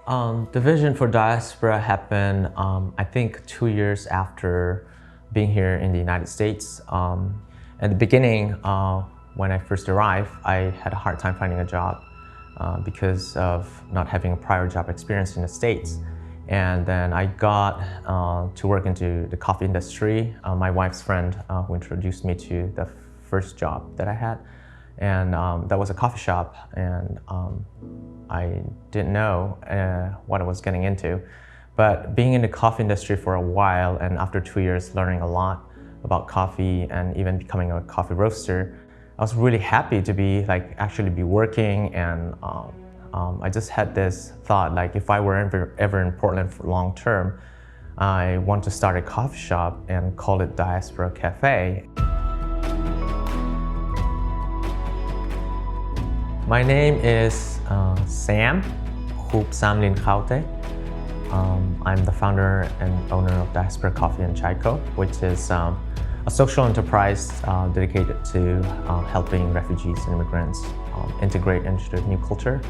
The vision for Diaspora happened, I think, 2 years after being here in the United States. At the beginning, when I first arrived, I had a hard time finding a job because of not having a prior job experience in the States. And then I got to work into the coffee industry. My wife's friend who introduced me to the first job that I had. And that was a coffee shop, and I didn't know what I was getting into. But being in the coffee industry for a while, and after 2 years learning a lot about coffee and even becoming a coffee roaster, I was really happy to be actually be working. And I just had this thought, if I were ever in Portland for long term, I want to start a coffee shop and call it Diaspora Cafe. My name is Sam Hoop Sam Lin Khaute. I'm the founder and owner of Diaspora Coffee and Chai Co., which is a social enterprise dedicated to helping refugees and immigrants integrate into the new culture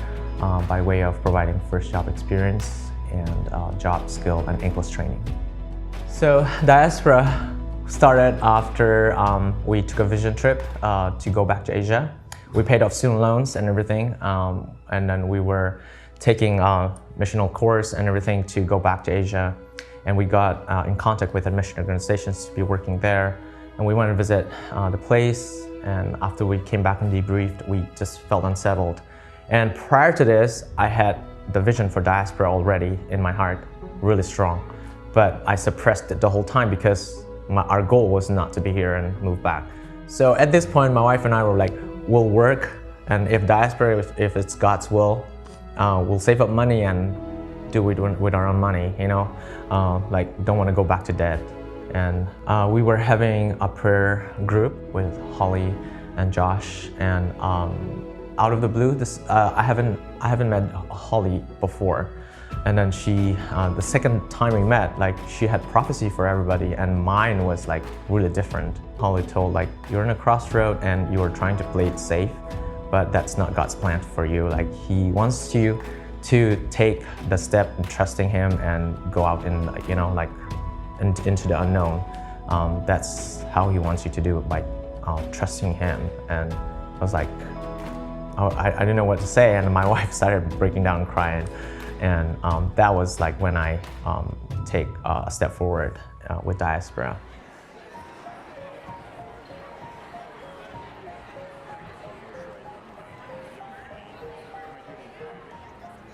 by way of providing first job experience and job skill and English training. So Diaspora started after we took a vision trip to go back to Asia. We paid off student loans and everything, and then we were taking a missional course and everything to go back to Asia. And we got in contact with mission organizations to be working there. And we went to visit the place, and after we came back and debriefed, we just felt unsettled. And prior to this, I had the vision for Diaspora already in my heart, really strong. But I suppressed it the whole time because our goal was not to be here and move back. So at this point, my wife and I were like, we'll work, and if Diaspora, if it's God's will, we'll save up money and do it with our own money, don't want to go back to debt. And we were having a prayer group with Holly and Josh, and out of the blue, I haven't met Holly before, and then she, the second time we met, she had prophecy for everybody, and mine was really different. Holly told, you're in a crossroad and you're trying to play it safe, but that's not God's plan for you. He wants you to take the step in trusting Him and go out in, into the unknown. That's how He wants you to do it, by trusting Him. And I was like, I didn't know what to say, and my wife started breaking down and crying. And that was when I take a step forward with Diaspora.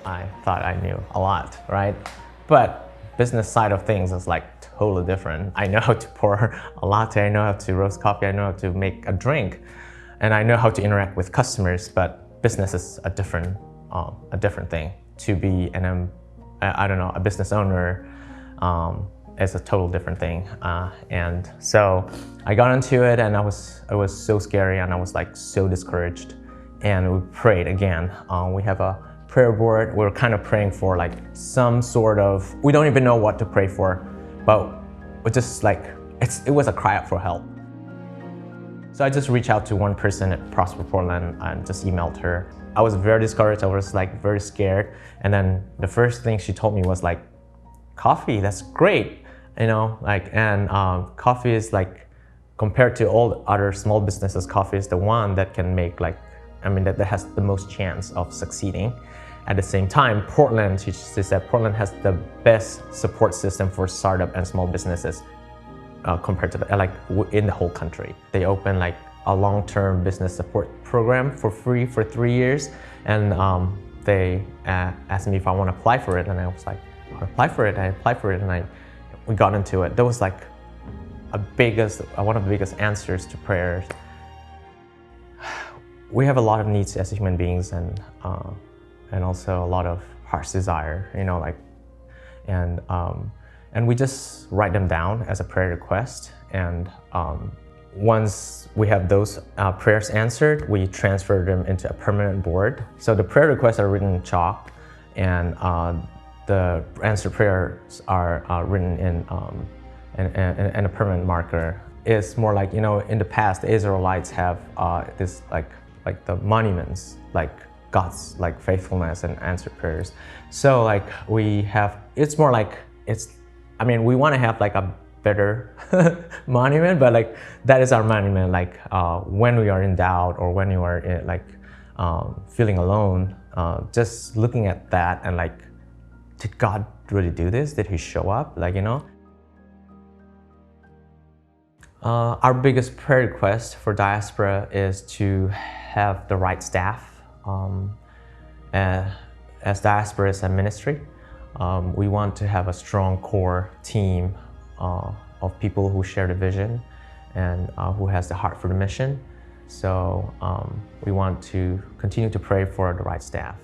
I thought I knew a lot, right? But business side of things is totally different. I know how to pour a latte, I know how to roast coffee, I know how to make a drink, and I know how to interact with customers. But business is a different thing. To be a business owner is a total different thing. And so I got into it, and it was so scary, and I was so discouraged. And we prayed again. We have a prayer board. We're kind of praying for some sort of, we don't even know what to pray for, but we're just it was a cry out for help. So I just reached out to one person at Prosper Portland and just emailed her. I was very discouraged. I was very scared. And then the first thing she told me was coffee, that's great. And coffee is compared to all other small businesses, coffee is the one that can make that has the most chance of succeeding. At the same time, Portland, she said, Portland has the best support system for startup and small businesses compared to in the whole country. They open a long-term business support program for free for 3 years, and they asked me if I want to apply for it, and I was like, I'll apply for it. I applied for it, and we got into it. That was one of the biggest answers to prayers. We have a lot of needs as human beings, and also a lot of heart's desire, and we just write them down as a prayer request. And once we have those prayers answered, we transfer them into a permanent board. So the prayer requests are written in chalk, and the answered prayers are written in a permanent marker. It's more in the past, the Israelites have this the monuments, God's like faithfulness and answered prayers. So like it's more like we want to have like a better monument, but like that is our monument. Like when we are in doubt or when you are feeling alone, just looking at that and like, did God really do this? Did He show up? Our biggest prayer request for Diaspora is to have the right staff. As Diaspora is a ministry, we want to have a strong core team of people who share the vision and who has the heart for the mission. So we want to continue to pray for the right staff.